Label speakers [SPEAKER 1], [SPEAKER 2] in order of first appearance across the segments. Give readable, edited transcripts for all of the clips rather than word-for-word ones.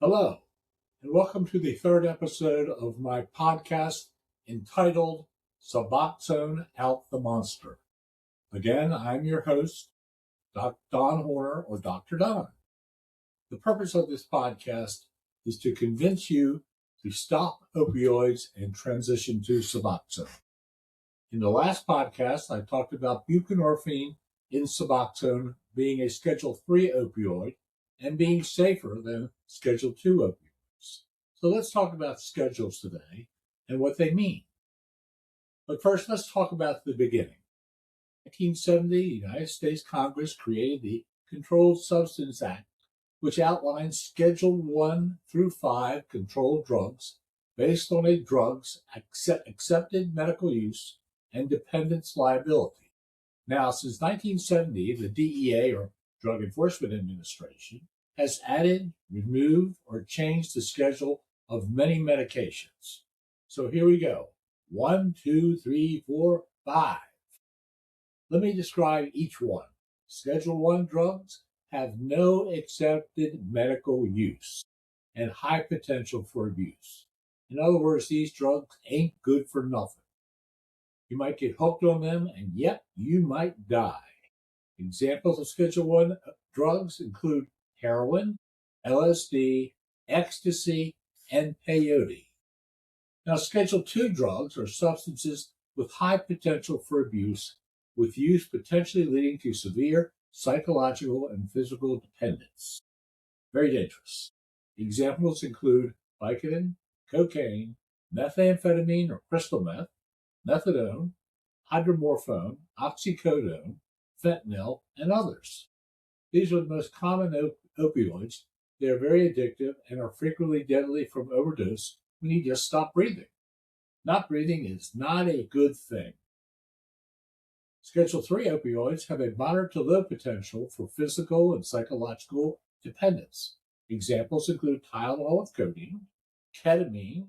[SPEAKER 1] Hello, and welcome to the third episode of my podcast entitled Suboxone Out the Monster. Again, I'm your host, Don Horner, or Dr. Don. The purpose of this podcast is to convince you to stop opioids and transition to Suboxone. In the last podcast, I talked about buprenorphine in Suboxone being a Schedule III opioid and being safer than Schedule II opioids. So let's talk about schedules today and what they mean. But first, let's talk about the beginning. In 1970, the United States Congress created the Controlled Substance Act, which outlines Schedule 1 through 5 controlled drugs based on a drug's accepted medical use and dependence liability. Now, since 1970, the DEA, or Drug Enforcement Administration, has added, removed, or changed the schedule of many medications. So here we go. 1, 2, 3, 4, 5. Let me describe each one. Schedule 1 drugs have no accepted medical use and high potential for abuse. In other words, these drugs ain't good for nothing. You might get hooked on them, and yep, you might die. Examples of Schedule 1 drugs include heroin, LSD, ecstasy, and peyote. Now, Schedule 2 drugs are substances with high potential for abuse, with use potentially leading to severe psychological and physical dependence. Very dangerous. Examples include Vicodin, cocaine, methamphetamine or crystal meth, methadone, hydromorphone, oxycodone, fentanyl, and others. These are the most common opioids. They are very addictive and are frequently deadly from overdose when you just stop breathing. Not breathing is not a good thing. Schedule 3 opioids have a moderate to low potential for physical and psychological dependence. Examples include Tylenol with codeine, ketamine,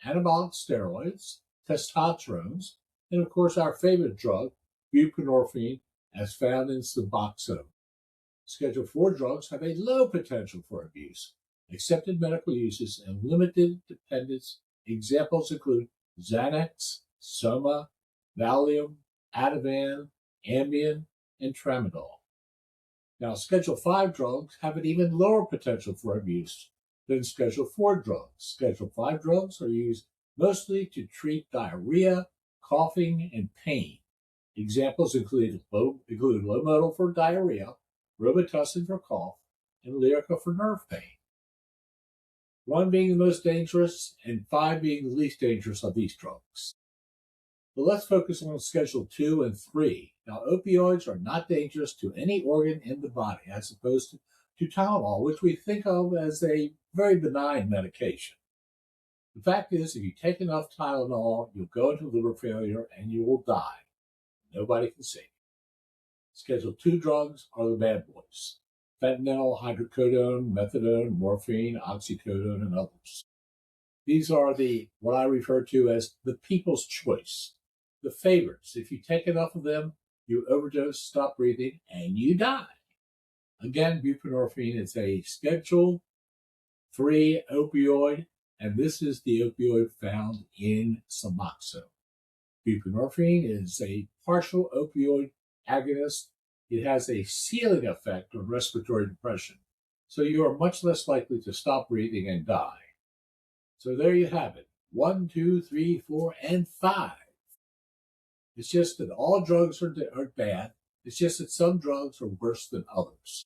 [SPEAKER 1] anabolic steroids, testosterone, and of course our favorite drug, buprenorphine, as found in Suboxone. Schedule 4 drugs have a low potential for abuse, accepted medical uses, and limited dependence. Examples include Xanax, Soma, Valium, Ativan, Ambien, and Tramadol. Now, Schedule 5 drugs have an even lower potential for abuse than Schedule 4 drugs. Schedule 5 drugs are used mostly to treat diarrhea, coughing, and pain. Examples include Lomotil for diarrhea, Robitussin for cough, and Lyrica for nerve pain. 1 being the most dangerous and 5 being the least dangerous of these drugs. But let's focus on Schedule 2 and 3. Now, opioids are not dangerous to any organ in the body, as opposed to Tylenol, which we think of as a very benign medication. The fact is, if you take enough Tylenol, you'll go into liver failure and you will die. Nobody can save you. Schedule 2 drugs are the bad boys. Fentanyl, hydrocodone, methadone, morphine, oxycodone, and others. These are what I refer to as the people's choice, the favorites. If you take enough of them, you overdose, stop breathing, and you die. Again, buprenorphine is a Schedule 3 opioid, and this is the opioid found in Suboxone. Buprenorphine is a partial opioid agonist. It has a ceiling effect on respiratory depression, so you are much less likely to stop breathing and die. So there you have it. 1, 2, 3, 4, and 5. It's just that all drugs are bad. It's just that some drugs are worse than others.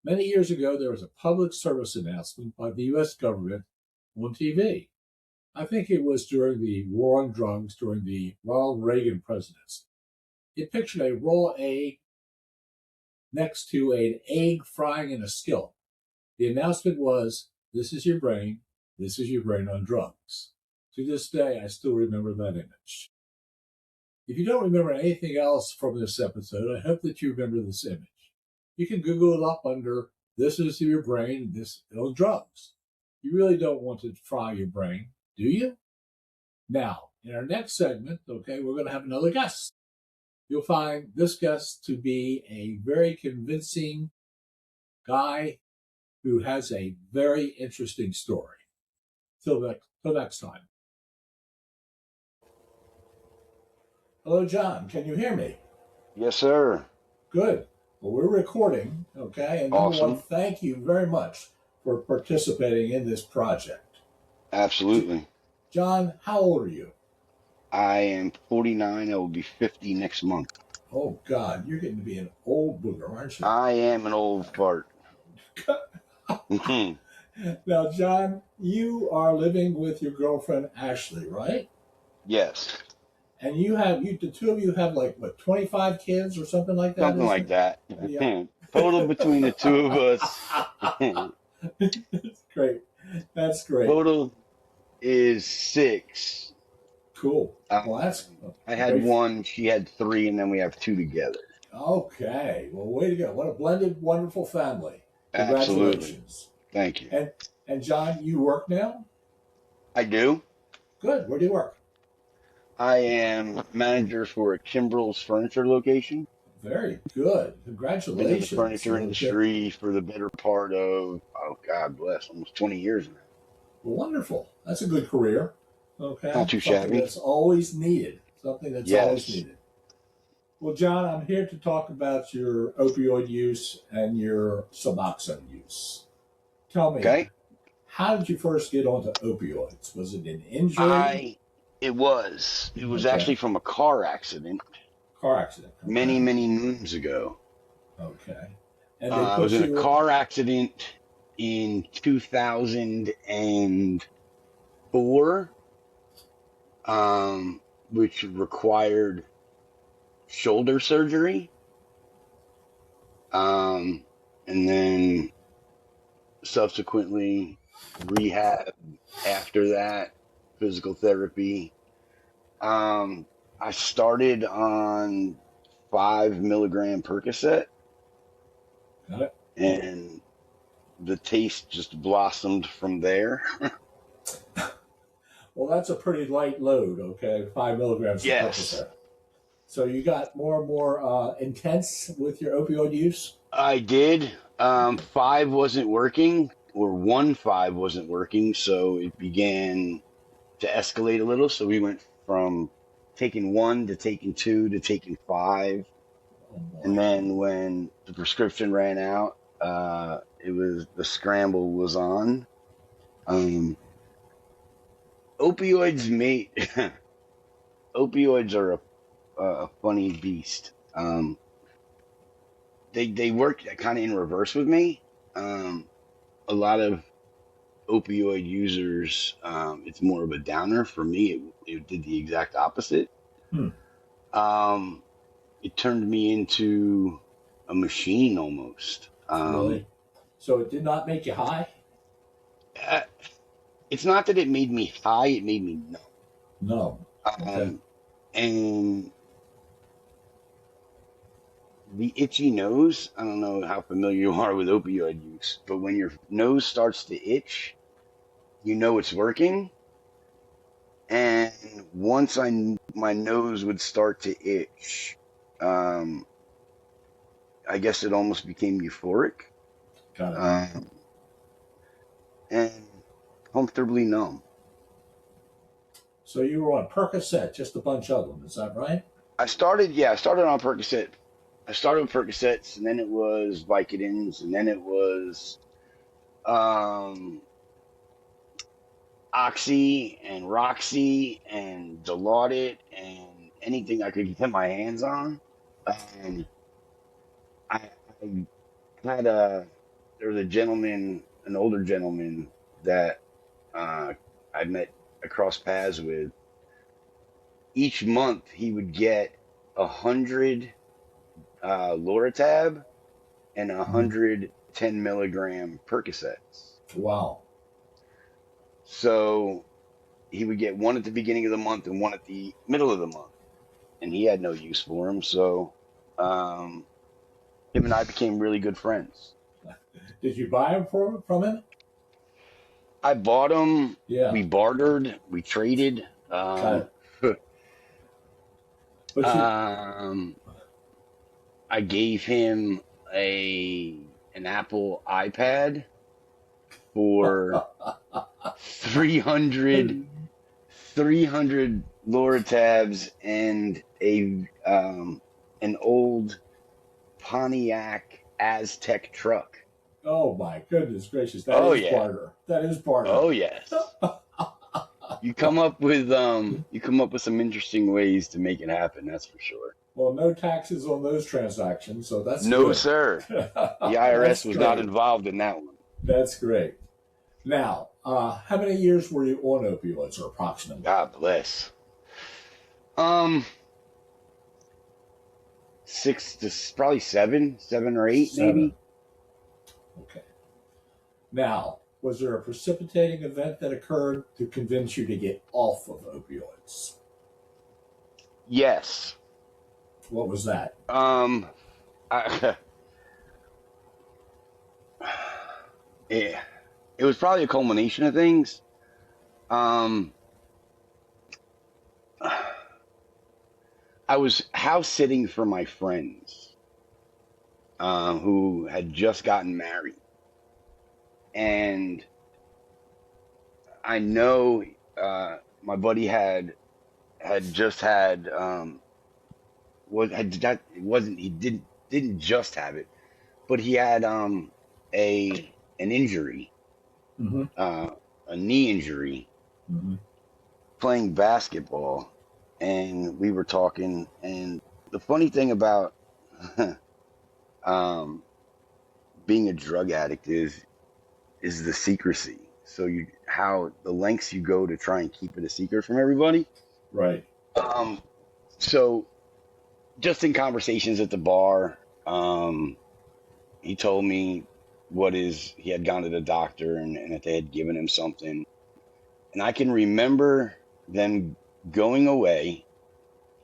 [SPEAKER 1] Many years ago, there was a public service announcement by the U.S. government on TV. I think it was during the war on drugs during the Ronald Reagan presidency. It pictured a raw egg next to an egg frying in a skillet. The announcement was, "This is your brain. This is your brain on drugs." To this day, I still remember that image. If you don't remember anything else from this episode, I hope that you remember this image. You can Google it up under "This is your brain, this on drugs." You really don't want to fry your brain, do you? Now, in our next segment, we're going to have another guest. You'll find this guest to be a very convincing guy who has a very interesting story. Till next time. Hello, John. Can you hear me?
[SPEAKER 2] Yes, sir.
[SPEAKER 1] Good. Well, we're recording, okay? And number one,
[SPEAKER 2] Awesome.
[SPEAKER 1] thank you very much for participating in this project.
[SPEAKER 2] Absolutely.
[SPEAKER 1] John, how old are you?
[SPEAKER 2] I am 49. I will be 50 next month.
[SPEAKER 1] Oh, God, you're getting to be an old booger, aren't you?
[SPEAKER 2] I am an old fart.
[SPEAKER 1] Now, John, you are living with your girlfriend, Ashley, right?
[SPEAKER 2] Yes.
[SPEAKER 1] And the two of you have like, what, 25 kids or something like that,
[SPEAKER 2] Something
[SPEAKER 1] isn't
[SPEAKER 2] like
[SPEAKER 1] it?
[SPEAKER 2] that.
[SPEAKER 1] Yeah.
[SPEAKER 2] Total between the two of us.
[SPEAKER 1] That's great. That's great.
[SPEAKER 2] Total is 6.
[SPEAKER 1] Cool. Well, that's
[SPEAKER 2] I had
[SPEAKER 1] great.
[SPEAKER 2] 1, she had 3, and then we have 2 together.
[SPEAKER 1] Okay. Well, way to go. What a blended, wonderful family.
[SPEAKER 2] Absolutely.
[SPEAKER 1] Congratulations.
[SPEAKER 2] Thank you.
[SPEAKER 1] And John, you work now?
[SPEAKER 2] I do.
[SPEAKER 1] Good. Where do you work?
[SPEAKER 2] I am manager for a Kimbrell's furniture location.
[SPEAKER 1] Very good.
[SPEAKER 2] Been in the
[SPEAKER 1] Congratulations.
[SPEAKER 2] furniture
[SPEAKER 1] Okay.
[SPEAKER 2] industry for the better part of, oh God bless, almost 20 years now.
[SPEAKER 1] Wonderful. That's a good career.
[SPEAKER 2] Not
[SPEAKER 1] Okay.
[SPEAKER 2] too
[SPEAKER 1] Something
[SPEAKER 2] shabby.
[SPEAKER 1] that's always needed. Something that's always
[SPEAKER 2] Yes.
[SPEAKER 1] needed. Well, John, I'm here to talk about your opioid use and your Suboxone use. Tell me,
[SPEAKER 2] Okay.
[SPEAKER 1] how did you first get onto opioids? Was it an injury?
[SPEAKER 2] It was
[SPEAKER 1] Okay.
[SPEAKER 2] actually from a car accident
[SPEAKER 1] Car accident.
[SPEAKER 2] many,
[SPEAKER 1] Okay.
[SPEAKER 2] many moons ago.
[SPEAKER 1] Okay. And they
[SPEAKER 2] I was
[SPEAKER 1] put
[SPEAKER 2] in a
[SPEAKER 1] you,
[SPEAKER 2] car accident in 2004, which required shoulder surgery. And then subsequently rehab after that, physical therapy. I started on 5 milligram Percocet,
[SPEAKER 1] got it?
[SPEAKER 2] and the taste just blossomed from there.
[SPEAKER 1] Well, that's a pretty light load, okay? 5 milligrams of
[SPEAKER 2] Yes,
[SPEAKER 1] Percocet. So you got more and more intense with your opioid use?
[SPEAKER 2] I did. 5 wasn't working, or 1 5 wasn't working, so it began to escalate a little. So we went from taking 1 to taking 2 to taking 5.
[SPEAKER 1] Oh,
[SPEAKER 2] And
[SPEAKER 1] boy.
[SPEAKER 2] then when the prescription ran out, the scramble was on. Um, opioids mate opioids are a funny beast. They work kind of in reverse with me. A lot of opioid users, it's more of a downer. For me, it did the exact opposite.
[SPEAKER 1] Hmm.
[SPEAKER 2] um, it turned me into a machine almost.
[SPEAKER 1] Really? So it did not make you high?
[SPEAKER 2] Uh, it's not that it made me high, it made me numb.
[SPEAKER 1] No. Okay.
[SPEAKER 2] And the itchy nose, I don't know how familiar you are with opioid use, but when your nose starts to itch, you know it's working. And once my nose would start to itch, um, I guess it almost became euphoric,
[SPEAKER 1] Got it.
[SPEAKER 2] um, and comfortably numb.
[SPEAKER 1] So you were on Percocet, just a bunch of them. Is that right?
[SPEAKER 2] I started on Percocet. I started with Percocets, and then it was Vicodins, and then it was um, Oxy and Roxy and Dilaudid and anything I could get my hands on. Um, I had there was a gentleman, an older gentleman that uh, I met across paths with. Each month he would get 100 Loratab and
[SPEAKER 1] Mhm.
[SPEAKER 2] 110 milligram Percocets.
[SPEAKER 1] Wow.
[SPEAKER 2] So he would get one at the beginning of the month and one at the middle of the month, and he had no use for him. So um, him and I became really good friends.
[SPEAKER 1] Did you buy them from him?
[SPEAKER 2] I bought him.
[SPEAKER 1] Yeah.
[SPEAKER 2] We bartered. We traded.
[SPEAKER 1] Got it. But you,
[SPEAKER 2] um, I gave him an Apple iPad, for 300 Loratabs and an old Pontiac Aztec truck.
[SPEAKER 1] Oh my goodness gracious! That
[SPEAKER 2] Oh
[SPEAKER 1] is
[SPEAKER 2] yeah.
[SPEAKER 1] barter. That is barter.
[SPEAKER 2] Oh yes. You come up with some interesting ways to make it happen, that's for sure.
[SPEAKER 1] Well, no taxes on those transactions, so that's
[SPEAKER 2] No,
[SPEAKER 1] good.
[SPEAKER 2] sir. The IRS
[SPEAKER 1] That's
[SPEAKER 2] was not
[SPEAKER 1] great.
[SPEAKER 2] involved in that one.
[SPEAKER 1] That's great. Now, how many years were you on opioids, or approximately?
[SPEAKER 2] God bless. Um, six to probably seven or eight,
[SPEAKER 1] 7.
[SPEAKER 2] maybe.
[SPEAKER 1] Okay. Now, was there a precipitating event that occurred to convince you to get off of opioids?
[SPEAKER 2] Yes.
[SPEAKER 1] What was that?
[SPEAKER 2] I, it, it was probably a culmination of things. Um, I was house sitting for my friends, who had just gotten married, and I know, my buddy had just had, was had that it wasn't he didn't just have it, but he had an injury,
[SPEAKER 1] Mm-hmm.
[SPEAKER 2] uh, a knee injury
[SPEAKER 1] Mm-hmm.
[SPEAKER 2] playing basketball, and we were talking. And the funny thing about um, being a drug addict is the secrecy. So you how the lengths you go to try and keep it a secret from everybody.
[SPEAKER 1] Right.
[SPEAKER 2] Um, so just in conversations at the bar, he told me he had gone to the doctor, and that they had given him something. And I can remember them going away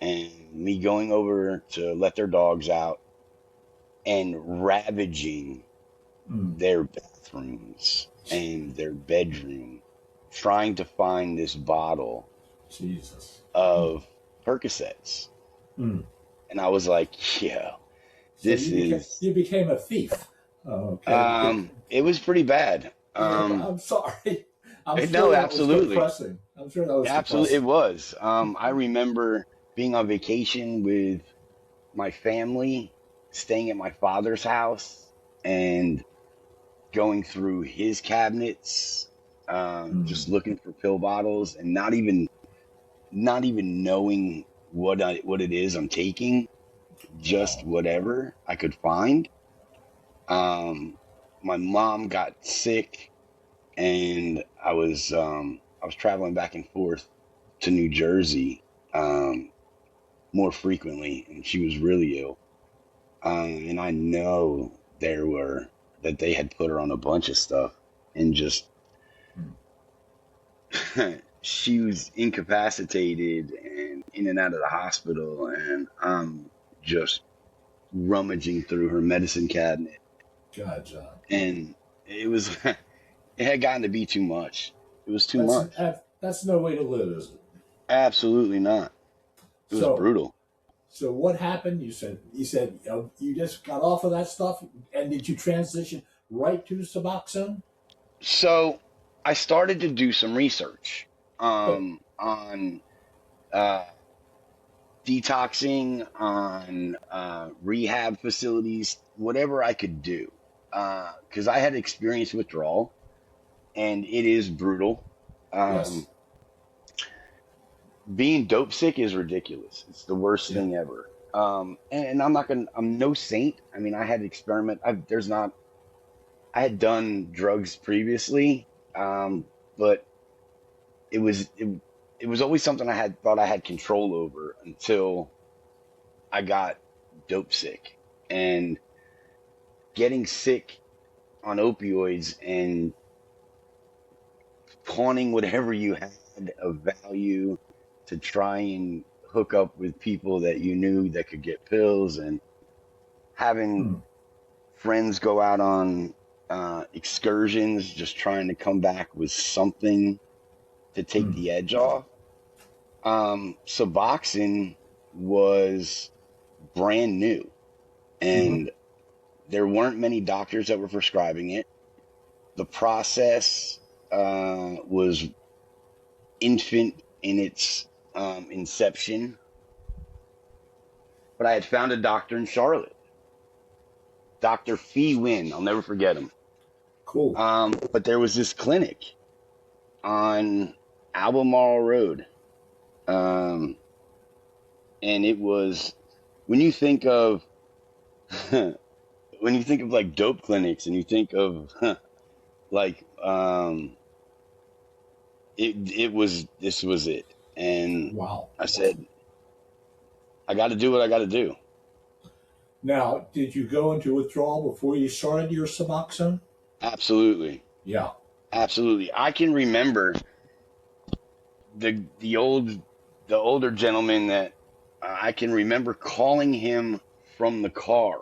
[SPEAKER 2] and me going over to let their dogs out and ravaging
[SPEAKER 1] Mm.
[SPEAKER 2] their bathrooms and their bedroom, trying to find this bottle
[SPEAKER 1] Jesus. Mm.
[SPEAKER 2] of Percocets.
[SPEAKER 1] Mm.
[SPEAKER 2] And I was like, yeah,
[SPEAKER 1] So
[SPEAKER 2] this is,
[SPEAKER 1] you became a thief. Oh, okay.
[SPEAKER 2] it was pretty bad.
[SPEAKER 1] I'm sorry. I'm sure
[SPEAKER 2] No,
[SPEAKER 1] that was
[SPEAKER 2] absolutely.
[SPEAKER 1] depressing. I'm sure that was
[SPEAKER 2] Absolutely. It
[SPEAKER 1] depressing.
[SPEAKER 2] was. I remember being on vacation with my family, staying at my father's house and going through his cabinets,
[SPEAKER 1] Mm.
[SPEAKER 2] just looking for pill bottles and not even knowing what it is I'm taking, just
[SPEAKER 1] Wow.
[SPEAKER 2] whatever I could find. Um, my mom got sick, and I was traveling back and forth to New Jersey, more frequently, and she was really ill. And I know that they had put her on a bunch of stuff, and just
[SPEAKER 1] Mm.
[SPEAKER 2] she was incapacitated and in and out of the hospital, and I'm just rummaging through her medicine cabinet,
[SPEAKER 1] God, John.
[SPEAKER 2] and it was it had gotten to be too much. It was too
[SPEAKER 1] That's
[SPEAKER 2] much.
[SPEAKER 1] that's no way to live, is it?
[SPEAKER 2] Absolutely not. It was
[SPEAKER 1] So,
[SPEAKER 2] brutal.
[SPEAKER 1] so what happened? You said you just got off of that stuff, and did you transition right to Suboxone?
[SPEAKER 2] So I started to do some research,
[SPEAKER 1] Good.
[SPEAKER 2] on uh, detoxing, on rehab facilities, whatever I could do, because I had experienced withdrawal, and it is brutal.
[SPEAKER 1] Yes.
[SPEAKER 2] Um, Being dope sick is ridiculous. It's the worst
[SPEAKER 1] Yeah.
[SPEAKER 2] thing ever. And I'm no saint. I mean, I had experiment. I had done drugs previously, but it was it, it was always something I had thought I had control over until I got dope sick. And getting sick on opioids and pawning whatever you had of value to try and hook up with people that you knew that could get pills, and having
[SPEAKER 1] Mm.
[SPEAKER 2] friends go out on excursions just trying to come back with something to take
[SPEAKER 1] Mm.
[SPEAKER 2] the edge off. Suboxone was brand new,
[SPEAKER 1] Mm-hmm.
[SPEAKER 2] and there weren't many doctors that were prescribing it. the process was infant in its inception, but I had found a doctor in Charlotte, Dr. Fee Win. I'll never forget him.
[SPEAKER 1] Cool.
[SPEAKER 2] But there was this clinic on Albemarle Road. And it was, when you think of when you think of like dope clinics and you think of like it was, this was it. And
[SPEAKER 1] Wow.
[SPEAKER 2] I said, I got to do what I got to do.
[SPEAKER 1] Now, did you go into withdrawal before you started your Suboxone?
[SPEAKER 2] Absolutely.
[SPEAKER 1] Yeah.
[SPEAKER 2] Absolutely. I can remember the older gentleman that I can remember calling him from the car,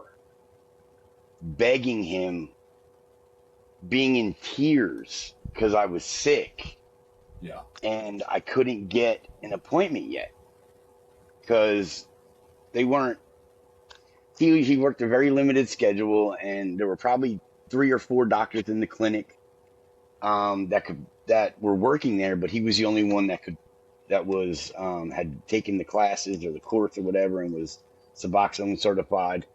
[SPEAKER 2] begging him, being in tears because I was sick
[SPEAKER 1] Yeah.
[SPEAKER 2] and I couldn't get an appointment yet because they weren't. He worked a very limited schedule, and there were probably 3 or 4 doctors in the clinic that were working there, but he was the only one that was had taken the classes or the course or whatever and was Suboxone certified.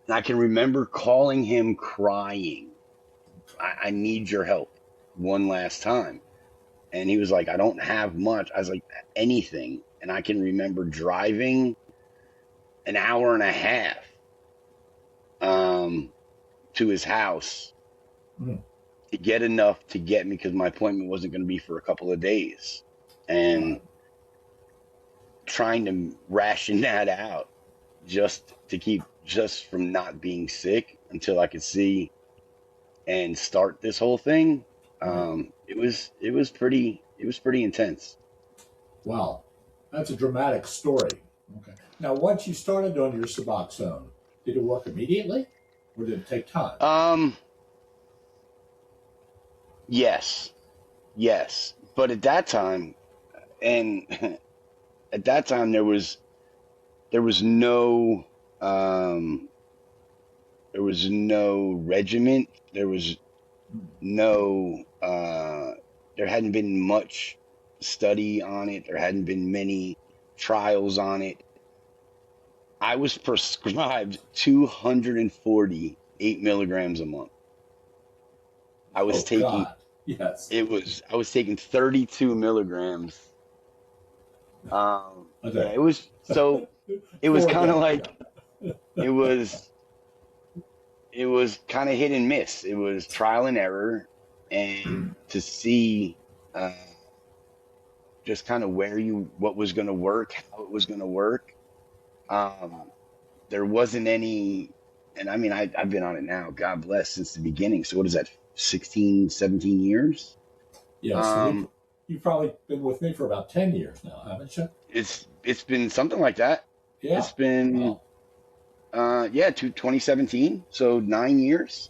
[SPEAKER 2] And I can remember calling him crying, I need your help one last time. And he was like, I don't have much. I was like, anything. And I can remember driving an hour and a half to his house
[SPEAKER 1] Mm.
[SPEAKER 2] to get enough to get me, because my appointment wasn't going to be for a couple of days. And trying to ration that out just to keep just from not being sick until I could see and start this whole thing. It was pretty intense.
[SPEAKER 1] Wow. That's a dramatic story. Okay. Now, once you started on your Suboxone, did it work immediately or did it take time?
[SPEAKER 2] Yes, yes, but at that time, and at that time there was no um there was no regiment. There was no there hadn't been much study on it. There hadn't been many trials on it. I was prescribed 240 8 milligrams a month. I was
[SPEAKER 1] Oh,
[SPEAKER 2] taking
[SPEAKER 1] God. Yes.
[SPEAKER 2] I was taking 32 milligrams.
[SPEAKER 1] A
[SPEAKER 2] Yeah,
[SPEAKER 1] day.
[SPEAKER 2] it was
[SPEAKER 1] For a
[SPEAKER 2] kind of
[SPEAKER 1] day.
[SPEAKER 2] like
[SPEAKER 1] Yeah.
[SPEAKER 2] it was it was kind of hit and miss. It was trial and error, and to see uh, just kind of what was going to work, how it was going to work. Um, there wasn't any, and I mean, I've been on it now, God bless, since the beginning. So what is that, 16, 17 years?
[SPEAKER 1] Yes. And
[SPEAKER 2] Um,
[SPEAKER 1] you've probably been with me for about 10 years now, haven't you?
[SPEAKER 2] it's been something like that.
[SPEAKER 1] Yeah.
[SPEAKER 2] It's been
[SPEAKER 1] Wow.
[SPEAKER 2] yeah, to 2017, so 9 years.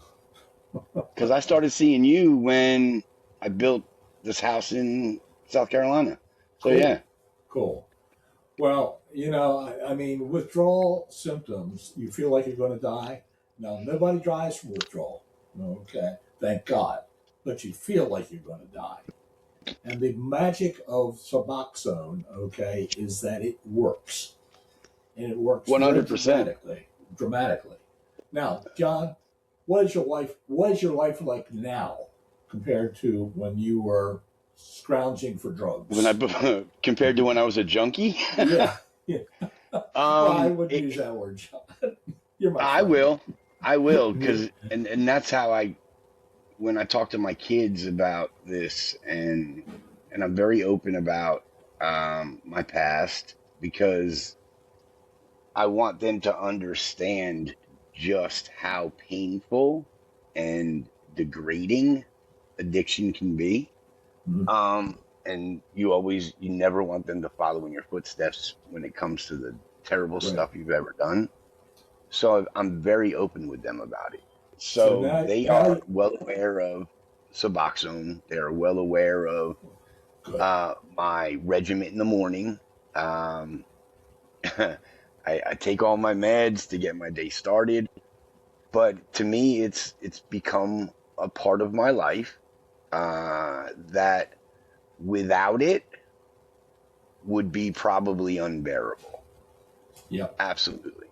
[SPEAKER 2] Because I started seeing you when I built this house in South Carolina. So
[SPEAKER 1] Cool.
[SPEAKER 2] yeah,
[SPEAKER 1] Cool. Well, I mean, withdrawal symptoms, you feel like you're going to die. Now, nobody dies from withdrawal. Okay. Thank God. But you feel like you're going to die. And the magic of Suboxone, okay, is that it works. And it works very
[SPEAKER 2] 100%.
[SPEAKER 1] dramatically. Now, John, what is your life like now compared to when you were scrounging for
[SPEAKER 2] When I
[SPEAKER 1] drugs?
[SPEAKER 2] compared to when I was a junkie,
[SPEAKER 1] Yeah. Yeah. Well, I wouldn't use
[SPEAKER 2] it,
[SPEAKER 1] that word, John. You're my
[SPEAKER 2] I
[SPEAKER 1] friend.
[SPEAKER 2] will, I will,
[SPEAKER 1] Yeah.
[SPEAKER 2] because and that's how when I talk to my kids about this, and I'm very open about my past, because I want them to understand just how painful and degrading addiction can be.
[SPEAKER 1] Mhm.
[SPEAKER 2] And you never want them to follow in your footsteps when it comes to the terrible
[SPEAKER 1] Right.
[SPEAKER 2] stuff you've ever done. So I'm very open with them about it.
[SPEAKER 1] So
[SPEAKER 2] So
[SPEAKER 1] now,
[SPEAKER 2] they are well aware of Suboxone. They are well aware of
[SPEAKER 1] good.
[SPEAKER 2] my regiment in the morning. Um, I take all my meds to get my day started. But to me, it's become a part of my life that without it would be probably unbearable.
[SPEAKER 1] Yep.
[SPEAKER 2] Absolutely.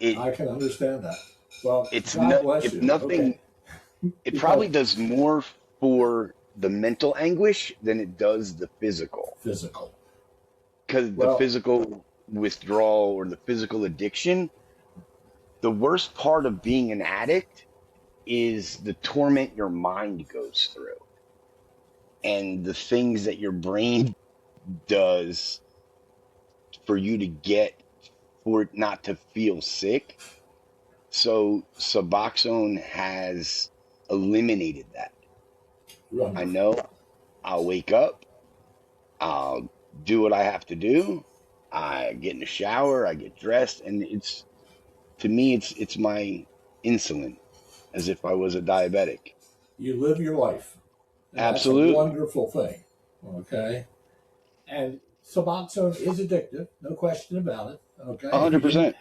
[SPEAKER 2] It
[SPEAKER 1] I can understand that. Well,
[SPEAKER 2] it's
[SPEAKER 1] God
[SPEAKER 2] no
[SPEAKER 1] bless
[SPEAKER 2] if
[SPEAKER 1] you.
[SPEAKER 2] nothing,
[SPEAKER 1] Okay.
[SPEAKER 2] it probably
[SPEAKER 1] Because
[SPEAKER 2] does more for the mental anguish than it does the physical.
[SPEAKER 1] physical.
[SPEAKER 2] Because the
[SPEAKER 1] Well,
[SPEAKER 2] physical withdrawal or the physical addiction, the worst part of being an addict is the torment your mind goes through and the things that your brain does for you to get for it not to feel sick. So Suboxone has eliminated that. I
[SPEAKER 1] wonderful.
[SPEAKER 2] know I'll wake up, I'll do what I have to do. I get in the shower, I get dressed, and it's to me it's my insulin as if I was a diabetic.
[SPEAKER 1] You live your life, and that's a
[SPEAKER 2] Absolutely.
[SPEAKER 1] wonderful thing. Okay. And Suboxone is addictive, no question about it. Okay.
[SPEAKER 2] 100%.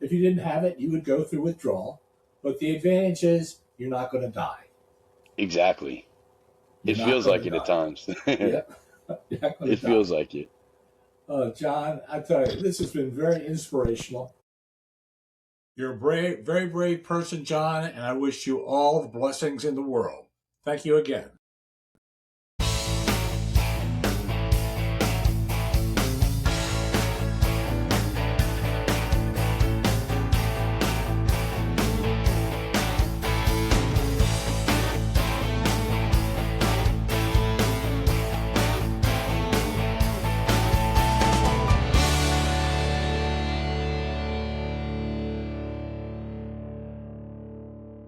[SPEAKER 1] If you didn't have it, you would go through withdrawal. But the advantage is you're not going to die.
[SPEAKER 2] Exactly.
[SPEAKER 1] You're
[SPEAKER 2] It
[SPEAKER 1] not
[SPEAKER 2] feels
[SPEAKER 1] going to
[SPEAKER 2] like it at
[SPEAKER 1] die.
[SPEAKER 2] times.
[SPEAKER 1] Yep. You're not going to
[SPEAKER 2] It
[SPEAKER 1] die.
[SPEAKER 2] feels like it.
[SPEAKER 1] John, I tell you, this has been very inspirational. You're a brave, very brave person, John, and I wish you all the blessings in the world. Thank you again.